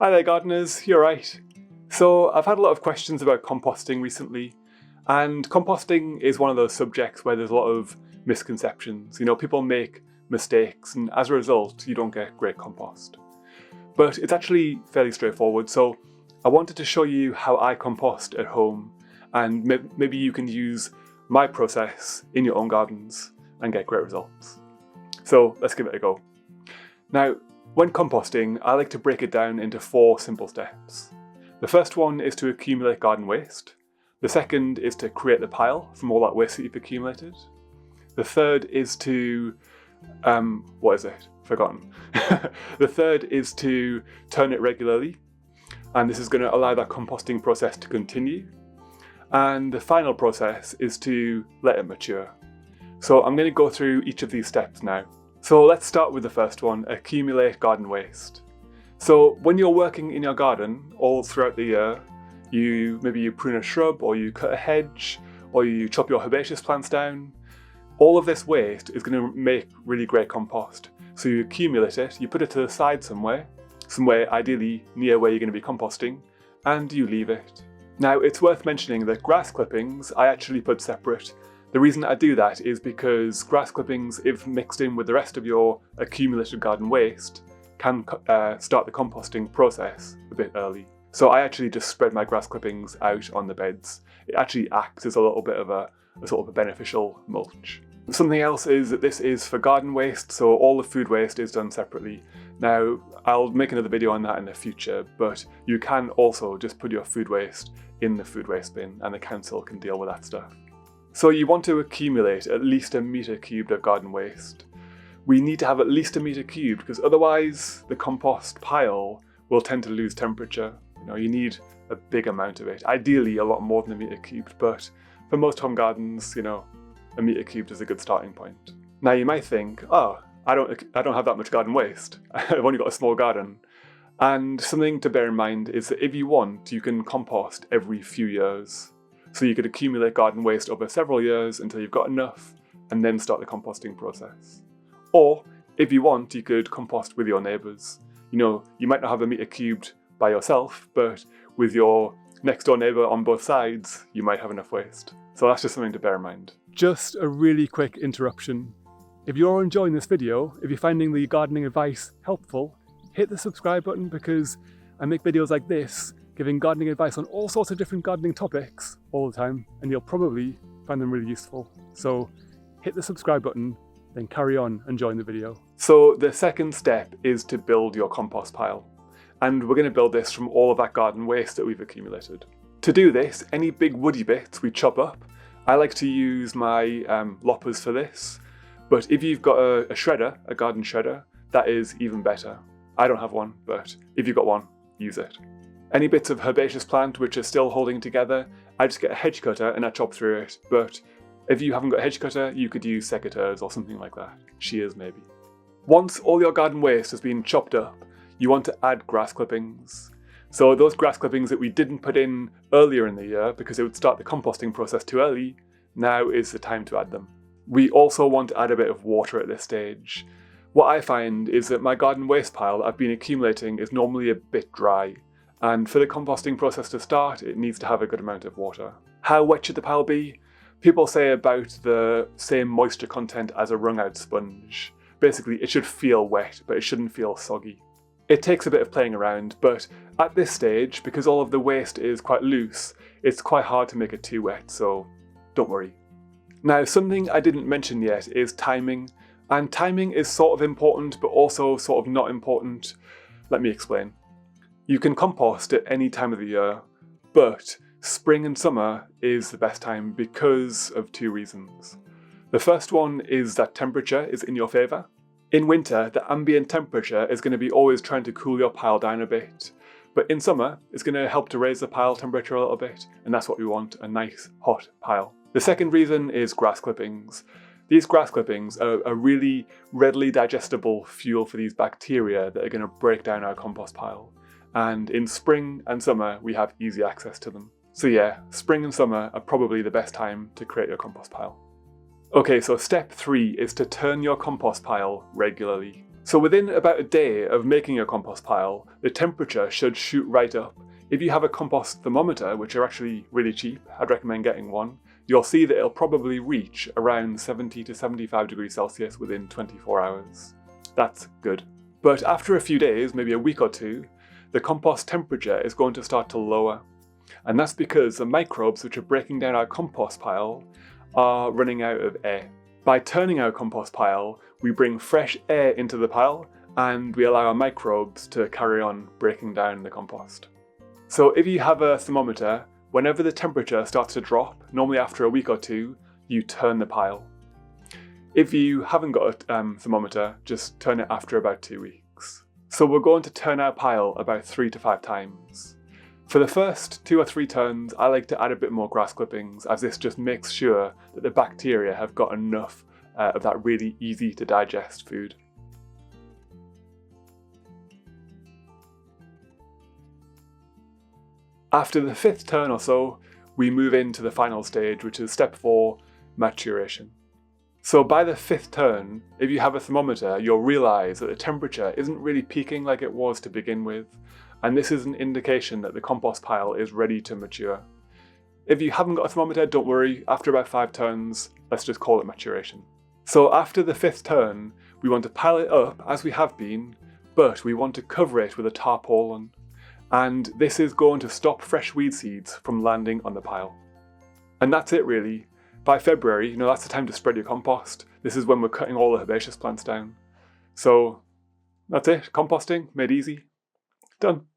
Hi there gardeners, you're right. So I've had a lot of questions about composting recently, and composting is one of those subjects where there's a lot of misconceptions. People make mistakes and as a result you don't get great compost. But it's actually fairly straightforward, so I wanted to show you how I compost at home, and maybe you can use my process in your own gardens and get great results. So let's give it a go. Now, when composting, I like to break it down into 4 simple steps. The first one is to accumulate garden waste. The second is to create the pile from all that waste that you've accumulated. The third is to, Forgotten. The third is to turn it regularly, and this is going to allow that composting process to continue. And the final process is to let it mature. So I'm going to go through each of these steps now. So let's start with the first one, accumulate garden waste. So when you're working in your garden all throughout the year, maybe you prune a shrub, or you cut a hedge, or you chop your herbaceous plants down, all of this waste is going to make really great compost. So you accumulate it, you put it to the side somewhere ideally near where you're going to be composting, and you leave it. Now it's worth mentioning that grass clippings I actually put separate. The reason I do that is because grass clippings, if mixed in with the rest of your accumulated garden waste, can start the composting process a bit early. So I actually just spread my grass clippings out on the beds. It actually acts as a little bit of a sort of a beneficial mulch. Something else is that this is for garden waste, so all the food waste is done separately. Now, I'll make another video on that in the future, but you can also just put your food waste in the food waste bin and the council can deal with that stuff. So you want to accumulate at least 1 metre cubed of garden waste. We need to have at least 1 metre cubed because otherwise the compost pile will tend to lose temperature. You need a big amount of it, ideally a lot more than 1 metre cubed, but for most home gardens, 1 metre cubed is a good starting point. Now you might think, oh, I don't have that much garden waste. I've only got a small garden. And something to bear in mind is that if you want, you can compost every few years. So you could accumulate garden waste over several years until you've got enough and then start the composting process. Or if you want, you could compost with your neighbours. You might not have 1 metre cubed by yourself, but with your next door neighbour on both sides, you might have enough waste. So that's just something to bear in mind. Just a really quick interruption. If you're enjoying this video, if you're finding the gardening advice helpful, hit the subscribe button because I make videos like this giving gardening advice on all sorts of different gardening topics all the time, and you'll probably find them really useful. So hit the subscribe button, then carry on and join the video. So the second step is to build your compost pile. And we're going to build this from all of that garden waste that we've accumulated. To do this, any big woody bits we chop up. I like to use my loppers for this, but if you've got a shredder, a garden shredder, that is even better. I don't have one, but if you've got one, use it. Any bits of herbaceous plant which are still holding together, I just get a hedge cutter and I chop through it, but if you haven't got a hedge cutter, you could use secateurs or something like that. Shears maybe. Once all your garden waste has been chopped up, you want to add grass clippings. So those grass clippings that we didn't put in earlier in the year because it would start the composting process too early, now is the time to add them. We also want to add a bit of water at this stage. What I find is that my garden waste pile that I've been accumulating is normally a bit dry, and for the composting process to start, it needs to have a good amount of water. How wet should the pile be? People say about the same moisture content as a wrung out sponge. Basically, it should feel wet, but it shouldn't feel soggy. It takes a bit of playing around, but at this stage, because all of the waste is quite loose, it's quite hard to make it too wet, so don't worry. Now, something I didn't mention yet is timing, and timing is sort of important, but also sort of not important. Let me explain. You can compost at any time of the year, but spring and summer is the best time because of 2 reasons. The first one is that temperature is in your favour. In winter, the ambient temperature is going to be always trying to cool your pile down a bit, but in summer, it's going to help to raise the pile temperature a little bit, and that's what we want, a nice hot pile. The second reason is grass clippings. These grass clippings are a really readily digestible fuel for these bacteria that are going to break down our compost pile. And in spring and summer, we have easy access to them. So yeah, spring and summer are probably the best time to create your compost pile. Okay, so step 3 is to turn your compost pile regularly. So within about a day of making your compost pile, the temperature should shoot right up. If you have a compost thermometer, which are actually really cheap, I'd recommend getting one, you'll see that it'll probably reach around 70 to 75 degrees Celsius within 24 hours. That's good. But after a few days, maybe a week or two, the compost temperature is going to start to lower. And that's because the microbes which are breaking down our compost pile are running out of air. By turning our compost pile, we bring fresh air into the pile and we allow our microbes to carry on breaking down the compost. So if you have a thermometer, whenever the temperature starts to drop, normally after a week or two, you turn the pile. If you haven't got a thermometer, just turn it after about 2 weeks. So we're going to turn our pile about 3 to 5 times. For the first 2 or 3 turns, I like to add a bit more grass clippings, as this just makes sure that the bacteria have got enough of that really easy to digest food. After the 5th turn or so, we move into the final stage, which is step 4, maturation. So by the 5th turn, if you have a thermometer, you'll realise that the temperature isn't really peaking like it was to begin with, and this is an indication that the compost pile is ready to mature. If you haven't got a thermometer, don't worry, after about 5 turns, let's just call it maturation. So after the 5th turn, we want to pile it up as we have been, but we want to cover it with a tarpaulin. And this is going to stop fresh weed seeds from landing on the pile. And that's it really. By February, that's the time to spread your compost. This is when we're cutting all the herbaceous plants down. So that's it, composting, made easy, done.